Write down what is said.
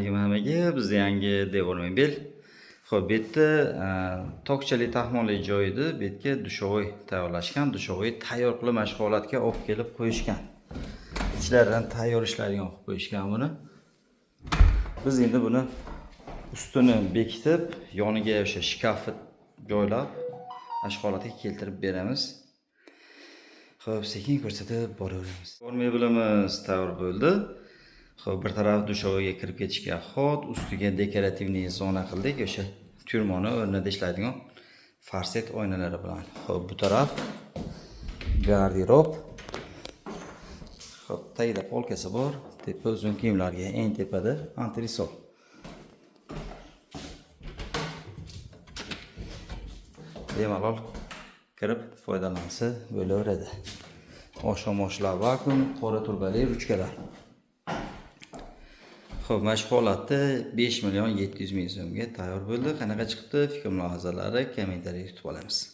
Hammaga bizni yangi devormen bel. Xo'p, bu yerda tokchali taxmonli joy edi. Bu yerga dushovoy tayyorlashgan. Dushovoy tayyor qilib mashg'ulotga olib kelib qo'yishgan. İçlaridan tayyor ishlarga olib qo'yishgan buni. Biz endi buni ustini bekitib, yoniga o'sha shkafni joylab, mashg'ulotga keltirib beramiz. Xo'p, sekin ko'rsatib boraveramiz. Mebelimiz tayyor bo'ldi. Xo'p, bir taraf dushovoyga kirib ketishga xod, ustiga dekorativniy zona qildik. O'sha turmoni o'rnida ishlaydigan farset oynalari bilan. Xo'p, bu taraf garderob. Xo'p, tagida polkasi bor. Tepa uzun kiyimlarga eng tepada antresol. Bemalol kirib foydalansa bo'laveradi. Oshxonalar vakuum, qora turbali ruchkalar. Xo'p, mashg'ulotda 5 million 700 ming so'mga tayyor bo'ldi. Qanaqa chiqdi? Fikr mulohazalari kommentariyga kutib olamiz.